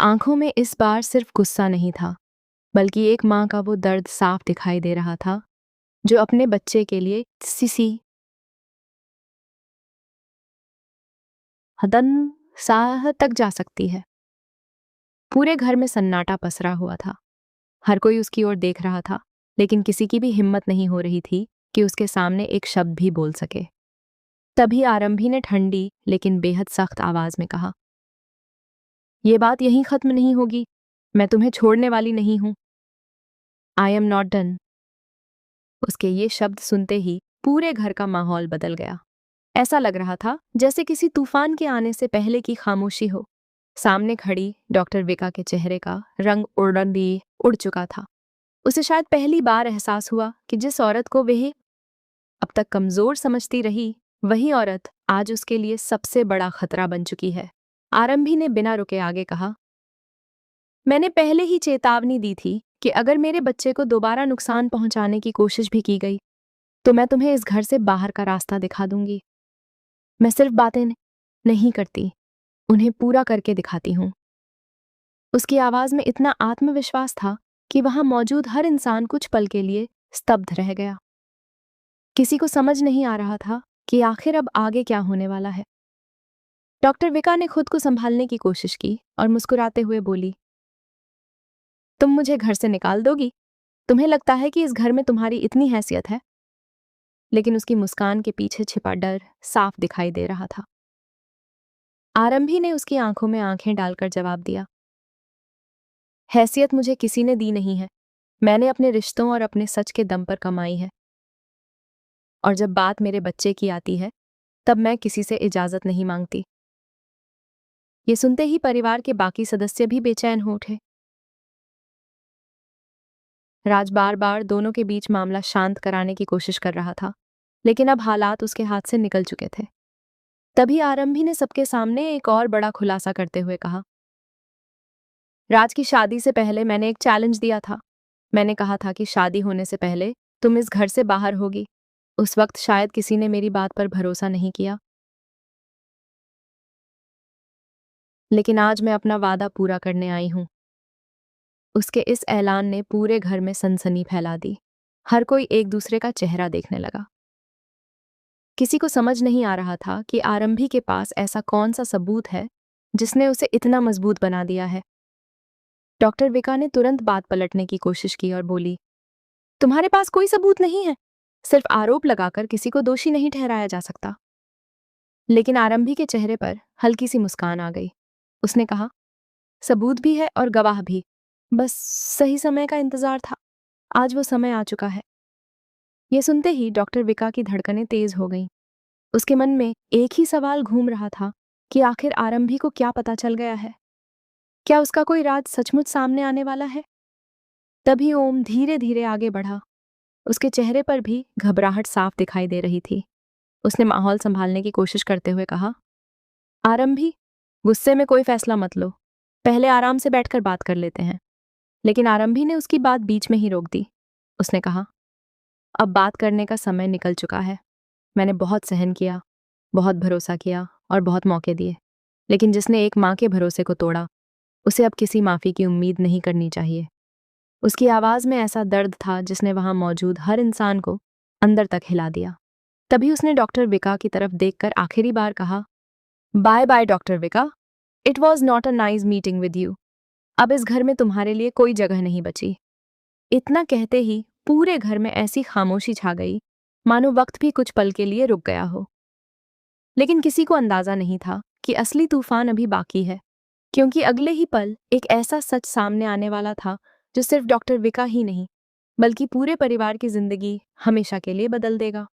आंखों में इस बार सिर्फ गुस्सा नहीं था, बल्कि एक माँ का वो दर्द साफ दिखाई दे रहा था जो अपने बच्चे के लिए किसी हदन साह तक जा सकती है। पूरे घर में सन्नाटा पसरा हुआ था। हर कोई उसकी ओर देख रहा था, लेकिन किसी की भी हिम्मत नहीं हो रही थी कि उसके सामने एक शब्द भी बोल सके। तभी आरंभी ने ठंडी लेकिन बेहद सख्त आवाज में कहा, "ये बात यहीं खत्म नहीं होगी। मैं तुम्हें छोड़ने वाली नहीं हूं। I am not done." उसके ये शब्द सुनते ही पूरे घर का माहौल बदल गया। ऐसा लग रहा था जैसे किसी तूफान के आने से पहले की खामोशी हो। सामने खड़ी डॉक्टर विका के चेहरे का रंग उड़ चुका था। उसे शायद पहली बार एहसास हुआ कि जिस औरत को वह अब तक कमजोर समझती रही, वही औरत आज उसके लिए सबसे बड़ा खतरा बन चुकी है। आरंभी ने बिना रुके आगे कहा, "मैंने पहले ही चेतावनी दी थी कि अगर मेरे बच्चे को दोबारा नुकसान पहुंचाने की कोशिश भी की गई, तो मैं तुम्हें इस घर से बाहर का रास्ता दिखा दूंगी। मैं सिर्फ बातें नहीं करती, उन्हें पूरा करके दिखाती हूँ।" उसकी आवाज में इतना आत्मविश्वास था कि वहां मौजूद हर इंसान कुछ पल के लिए स्तब्ध रह गया। किसी को समझ नहीं आ रहा था कि आखिर अब आगे क्या होने वाला है। डॉक्टर विका ने खुद को संभालने की कोशिश की और मुस्कुराते हुए बोली, "तुम मुझे घर से निकाल दोगी? तुम्हें लगता है कि इस घर में तुम्हारी इतनी हैसियत है?" लेकिन उसकी मुस्कान के पीछे छिपा डर साफ दिखाई दे रहा था। आरंभी ने उसकी आंखों में आंखें डालकर जवाब दिया, "हैसियत मुझे किसी ने दी नहीं है। मैंने अपने रिश्तों और अपने सच के दम पर कमाई है। और जब बात मेरे बच्चे की आती है, तब मैं किसी से इजाजत नहीं मांगती।" ये सुनते ही परिवार के बाकी सदस्य भी बेचैन हो उठे। राज बार बार दोनों के बीच मामला शांत कराने की कोशिश कर रहा था, लेकिन अब हालात उसके हाथ से निकल चुके थे। तभी आरंभी ने सबके सामने एक और बड़ा खुलासा करते हुए कहा, "राज की शादी से पहले मैंने एक चैलेंज दिया था। मैंने कहा था कि शादी होने से पहले तुम इस घर से बाहर होगी। उस वक्त शायद किसी ने मेरी बात पर भरोसा नहीं किया, लेकिन आज मैं अपना वादा पूरा करने आई हूँ।" उसके इस ऐलान ने पूरे घर में सनसनी फैला दी। हर कोई एक दूसरे का चेहरा देखने लगा। किसी को समझ नहीं आ रहा था कि आरंभी के पास ऐसा कौन सा सबूत है जिसने उसे इतना मजबूत बना दिया है। डॉक्टर विका ने तुरंत बात पलटने की कोशिश की और बोली, "तुम्हारे पास कोई सबूत नहीं है। सिर्फ आरोप लगाकर किसी को दोषी नहीं ठहराया जा सकता।" लेकिन आरंभी के चेहरे पर हल्की सी मुस्कान आ गई। उसने कहा, "सबूत भी है और गवाह भी। बस सही समय का इंतजार था। आज वो समय आ चुका है।" ये सुनते ही डॉक्टर विका की धड़कनें तेज हो गईं। उसके मन में एक ही सवाल घूम रहा था कि आखिर आरंभी को क्या पता चल गया है? क्या उसका कोई राज सचमुच सामने आने वाला है? तभी ओम धीरे धीरे आगे बढ़ा। उसके चेहरे पर भी घबराहट साफ दिखाई दे रही थी। उसने माहौल संभालने की कोशिश करते हुए कहा, "आरंभी, गुस्से में कोई फैसला मत लो। पहले आराम से बैठकर बात कर लेते हैं।" लेकिन आरंभी ने उसकी बात बीच में ही रोक दी। उसने कहा, "अब बात करने का समय निकल चुका है। मैंने बहुत सहन किया, बहुत भरोसा किया और बहुत मौके दिए। लेकिन जिसने एक माँ के भरोसे को तोड़ा, उसे अब किसी माफ़ी की उम्मीद नहीं करनी चाहिए।" उसकी आवाज़ में ऐसा दर्द था जिसने वहां मौजूद हर इंसान को अंदर तक हिला दिया। तभी उसने डॉक्टर विका की तरफ देखकर आखिरी बार कहा, "बाय बाय डॉक्टर विका। It was not a nice meeting with you. अब इस घर में तुम्हारे लिए कोई जगह नहीं बची।" इतना कहते ही पूरे घर में ऐसी खामोशी छा गई, मानो वक्त भी कुछ पल के लिए रुक गया हो। लेकिन किसी को अंदाजा नहीं था कि असली तूफान अभी बाकी है, क्योंकि अगले ही पल एक ऐसा सच सामने आने वाला था जो सिर्फ डॉक्टर विका ही नहीं, बल्कि पूरे परिवार की जिंदगी हमेशा के लिए बदल देगा।